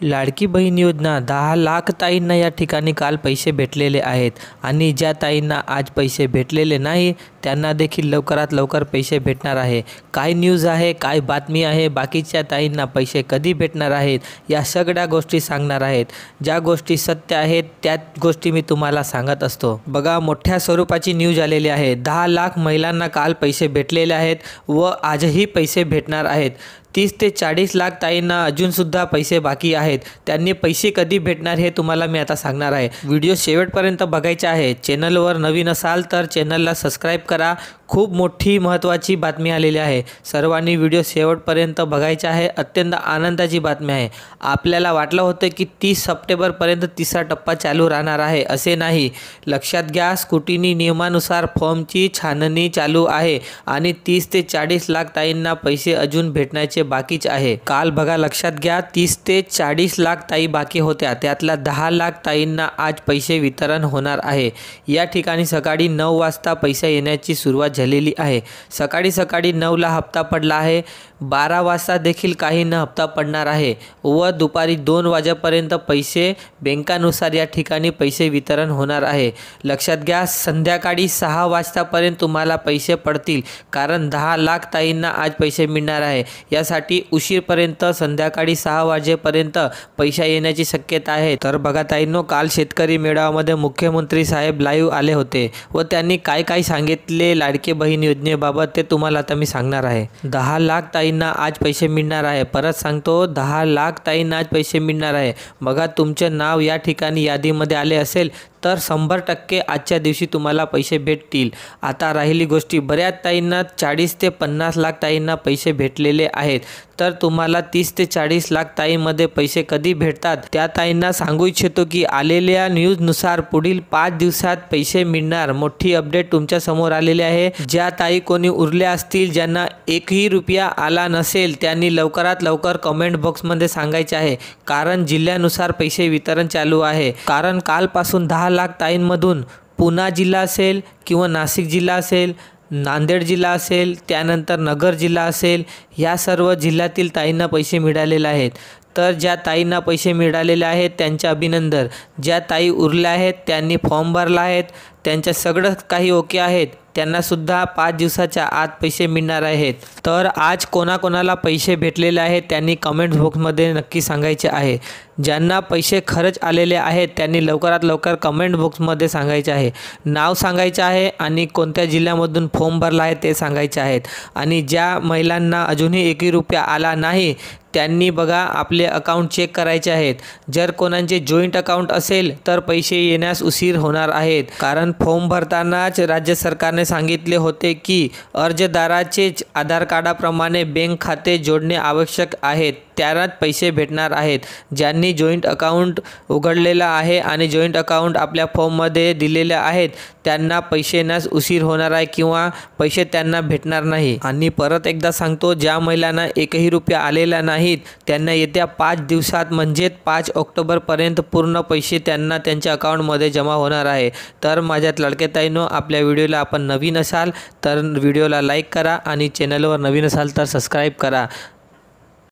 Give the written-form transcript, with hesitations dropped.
लाडकी बहीण योजना 10 लाख ताईंना या ठिकाणी काल पैसे भेटलेले आहेत आणि ज्या ताईंना आज पैसे भेटलेले नाही त्यांना देखील लवकरात लवकर पैसे भेटणार आहे। काय न्यूज आहे, काय बातमी आहे, बाकीच्या ताईंना पैसे कधी भेटणार आहेत या सगळ्या गोष्टी सांगणार आहेत। ज्या गोष्टी सत्य आहेत त्या गोष्टी मी तुम्हाला सांगत असतो। बघा, मोठ्या स्वरूपाची न्यूज आलेली आहे। 10 लाख महिलांना काल पैसे भेटलेले आहेत व आजही पैसे भेटणार आहेत। 30 ते 40 लाख ताईंना अजूनसुद्धा पैसे बाकी आहेत। त्यांनी पैसे कधी भेटणार हे तुम्हाला मी आता सांगणार आहे। व्हिडिओ शेवटपर्यंत बघायचा आहे। चॅनलवर नवीन असाल तर चॅनलला सबस्क्राईब करा। खूप मोठी महत्त्वाची बातमी आलेली आहे। सर्वांनी व्हिडिओ शेवटपर्यंत बघायचा आहे। अत्यंत आनंदाची बातमी आहे। आपल्याला वाटलं होतं की 30 सप्टेंबरपर्यंत तिसरा टप्पा चालू राहणार आहे, असे नाही। लक्षात घ्या, स्क्रुटिनी नियमानुसार फॉर्मची छाननी चालू आहे आणि 30 ते 40 लाख ताईंना पैसे अजून भेटण्याचे बाकीच आहे। काल बघा, लक्षात घ्या, 30 ते 40 लाख ताई बाकी होत्या, त्यातल्या 10 लाख ताईंना आज पैसे वितरण होणार आहे। या ठिकाणी सकाळी 9 वाजता पैसे येण्याची सुरुवात झालेली आहे। सकाळी 9ला हप्ता पडला आहे। 12 वाजता देखील काहींना हप्ता पडणार आहे व दुपारी 2 वाजेपर्यंत पैसे बँकानुसार या ठिकाणी पैसे वितरण होणार आहे। लक्षात घ्या, संध्याकाळी 6 वाजतापर्यंत तुम्हाला पैसे पडतील, कारण 10 लाख ताईंना आज पैसे मिळणार आहे। यासाठी उशीरपर्यंत संध्याकाळी 6 वाजेपर्यंत पैसा येण्याची शक्यता आहे। तर बघा ताईंनो, काल शेतकरी मेळाव्यामध्ये मुख्यमंत्री साहेब लाईव्ह आले होते व त्यांनी काय काय सांगितले लाडकी बहीण योजनेबाबत ते तुम्हाला आता मी सांगणार आहे। 10 लाख ताईंना आज पैसे मिळणार आहे। परत सांगतो, 10 लाख ताईंना आज पैसे मिळणार आहे। बघा, तुमचे नाव या ठिकाणी यादीमध्ये आले असेल तर 100% आजच्या दिवशी तुम्हाला पैसे भेटतील। आता राहिली गोष्टी, बऱ्याच ताईंना 40 ते 50 लाख ताईंना पैसे भेटलेले आहेत। तर तुम्हाला 30 ते 40 लाख ताईंमध्ये पैसे कधी भेटतात त्या ताईंना सांगू इच्छितो की आलेल्या न्यूजनुसार पुढील 5 दिवसात पैसे मिळणार। मोठी अपडेट तुमच्या समोर आलेली आहे। ज्या ताई कोणी उरल्या असतील ज्यांना 1ही रुपया आला नसेल त्यांनी लवकरात लवकर कमेंट बॉक्समध्ये सांगायचे आहे, कारण जिल्ह्यानुसार पैसे वितरण चालू आहे। कारण कालपासून 10 लाख ताईंमधून पुणे जिल्हा असेल किंवा नाशिक जिल्हा असेल, नांदेड जिल्हा असेल, त्यानंतर नगर जिल्हा असेल, या सर्व जिल्ह्यातील ताईंना पैसे मिळालेले आहेत। तर ज्या ताईंना पैसे मिळालेले आहेत त्यांचे अभिनंदन। ज्या ताई उरल्या आहेत त्यांनी फॉर्म भरला आहेत, त्यांचं सगळं काही ओके आहेत, त्यांना सुद्धा 5 दिवसाच्या आत पैसे मिळणार आहेत। तर आज कोणाकोणाला पैसे भेटलेले आहेत त्यांनी कमेंट बॉक्समध्ये नक्की सांगायचे आहे। ज्यांना पैसे खरंच आलेले आहेत त्यांनी लवकरात लवकर कमेंट बॉक्समध्ये सांगायचे आहे, नाव सांगायचे आहे आणि कोणत्या जिल्ह्यामधून फॉर्म भरला आहे ते सांगायचे आहेत। आणि ज्या महिलांना अजूनही 1ही रुपया आला नाही त्यांनी बघा आपले अकाउंट चेक करायचे आहेत। जर कोणाचे जॉईंट अकाउंट असेल तर पैसे येण्यास उशीर होणार आहेत, कारण फॉर्म भरतानाच राज्य सरकारने सांगितले होते की अर्जदाराचे आधार कार्डाप्रमाणे बँक खाते जोडणे आवश्यक आहे, त्यालाच पैसे भेटणार आहेत। ज्यांनी जॉईंट अकाउंट उघडलेला आहे आणि जॉईंट अकाउंट आपल्या फॉर्ममध्ये दिलेले आहेत त्यांना पैसे येण्यास उशीर होणार आहे किंवा पैसे त्यांना भेटणार नाही। आणि परत एकदा सांगतो, ज्या महिलांना 1ही रुपया आलेला नाहीत त्यांना येत्या 5 दिवसात म्हणजे 5 ऑक्टोबरपर्यंत पूर्ण पैसे त्यांना त्यांच्या अकाउंटमध्ये जमा होणार आहे। तर माझ्या लाडक्या ताईंनो, आपल्या व्हिडिओला आपण नवीन असाल तर व्हिडिओला लाईक करा आणि चॅनलवर नवीन असाल तर सबस्क्राईब करा।